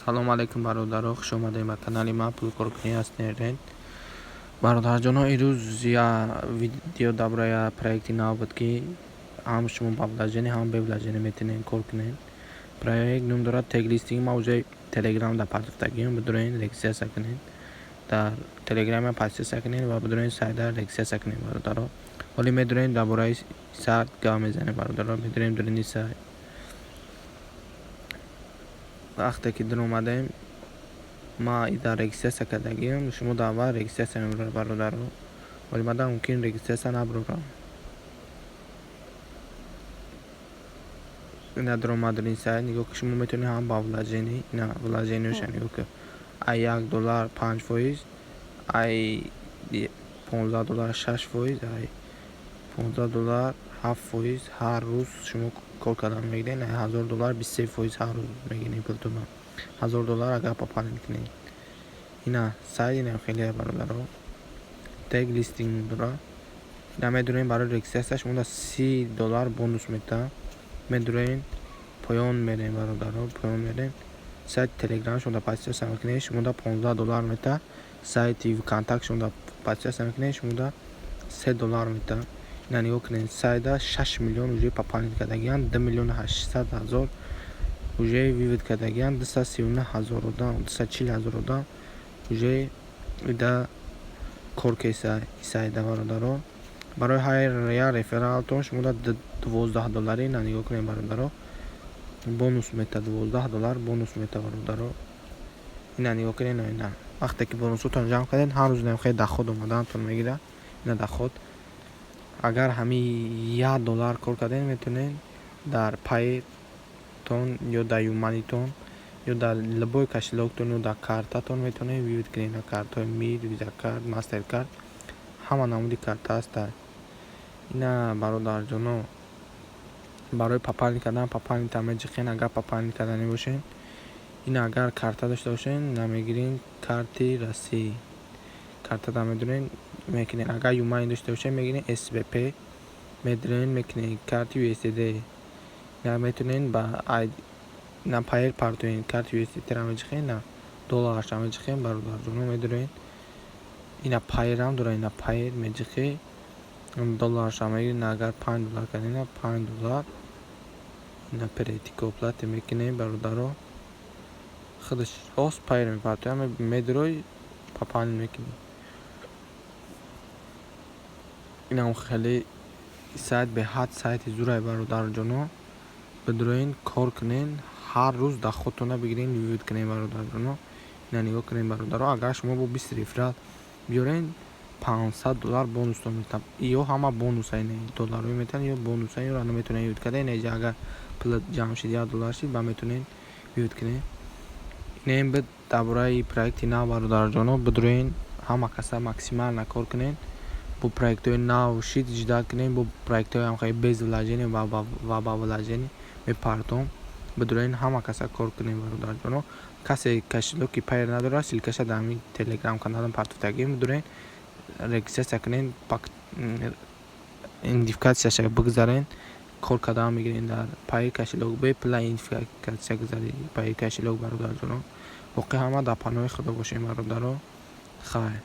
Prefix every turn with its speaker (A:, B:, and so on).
A: салом алейкум бародаро, хуш омадед ба канали ман Пулкоркунӣ ҳастед. Бародарҷоно, имрӯз я видео дар бораи проекти нав буд ки ҳам шумо ба вложение ҳам бе вложение метавонед кор кунед. Проект ном дорад тег листинг. Ма уже телеграм дар партофтагиам, бидурен регистрация кунед. Дар телеграм подписаться кунед ва бидурен сайта регистрация кунед бародаро. Оли медурен дар бораи сайт гап мезанем бародаро. Медурем дуруни сайт. вақте ки дар омадем ма дар регистрация кардагиам, шумо дар ва регистрация мебаред бародаро. вале мада мумкин регистрация набарам. ина дар омадани сайт нигоҳ ки шумо метавонед ҳам ба вложение, ина вложениеша нигоҳ ки ай $1 5%, ай $15 6%, ай $15 7%. ҳар рӯз шумо кор кардан мегиред. ай $1000 23% ҳар рӯз мегиред пултуна. $1000 агар пополнит кунед. ина сайт ина хеле бародаро. тег листинг дора. ина медурем барои регистрация шумо $30 бонус мета. медурем поён мерем бародаро. поён мерем сайт телеграм шумо подписаться мекунед, шумо $15 мета. сайти контакт шумо подписаться мекунед, шумо $3 мета. ина нигоҳ кунед, сайда 6 миллион уже пополнит кардагиан, 2 миллион 800 ҳазор уже вивод кардагиан, 239 ҳазор одам, 240 ҳазор одам уже ида кор кеса сайда бародаро. барои ҳар я рефералтон шумо $12 ина нигоҳ кунед бародаро. бонус мета $12 бонус мета бародаро. ина нигоҳ кунед. ина вақте ки бонусотон ҷамъ кардед, ҳар рӯз намехоҳед доход омадаатон мегирад. ина доход агар ҳамин $1 кор кардед, метавонед дар пайтон ё дар юманитон ё дар любой кошелёктон ё дар картатон метавонед вивод кунед. дар картаи мир, виза карт, мастер карт, ҳама намуди карта ҳаста. ина бародарҷоно, барои пополнит кардан пополнита меҷиқен. агар пополнит карда мебошед, ина агар карта дошта бошед, намегирин карти расӣ. картата медурен мекунед. агар юмани дошта бошед, мегирин SBP медурен мекунед карти USD. ина метавонед ба ина пайр партоен карти USD ра меҷиқен, ина долларша меҷиқен бародарҷоно. медурен ина пайрам дора. ина пайр меҷиқи долларша мегирин. агар $5 кардина, $5 ина перетика оплата мекунед бародаро. худаш ост пайр мепартоям, медурой пополнит мекунед. ина хеле сайт беҳад сайти зурай бародарҷоно. бидурен кор кунед, ҳар рӯз доходтона бигирен, вивод кунед бародарҷоно. ина нигоҳ кунед бародаро. агар шумо бо 20 реферал биёред, $500 бонустон метавад. ё ҳама бонуса ина долларои метавад, ё бонуса ё рано метавонед вивод кардед. ина иҷа агар пул ҷамъ шид $1 шид, ба метавонед вивод кунед. ина ин буд дар бораи проекти нав бародарҷоно. бидурен ҳама каса максимална кор кунед. бо проектҳои нав шид ҷида кунед. бо проектҳои ҳамхои без вложение ва ба вложение мепартом. бидурен ҳама каса кор кунед бародарҷоно. касе кошелёки пайр надорад, силкаша дар ҳамин телеграм каналам партофтагиам. бидурен регистрация кунед, идентификатсияша бигзарен, кор кардан мегиред дар пайр кошелёк. бепла идентификатсия гузаред пайр кошелёк бародарҷоно. боқӣ ҳама дар паноҳи худо бошем бародаро. хайр.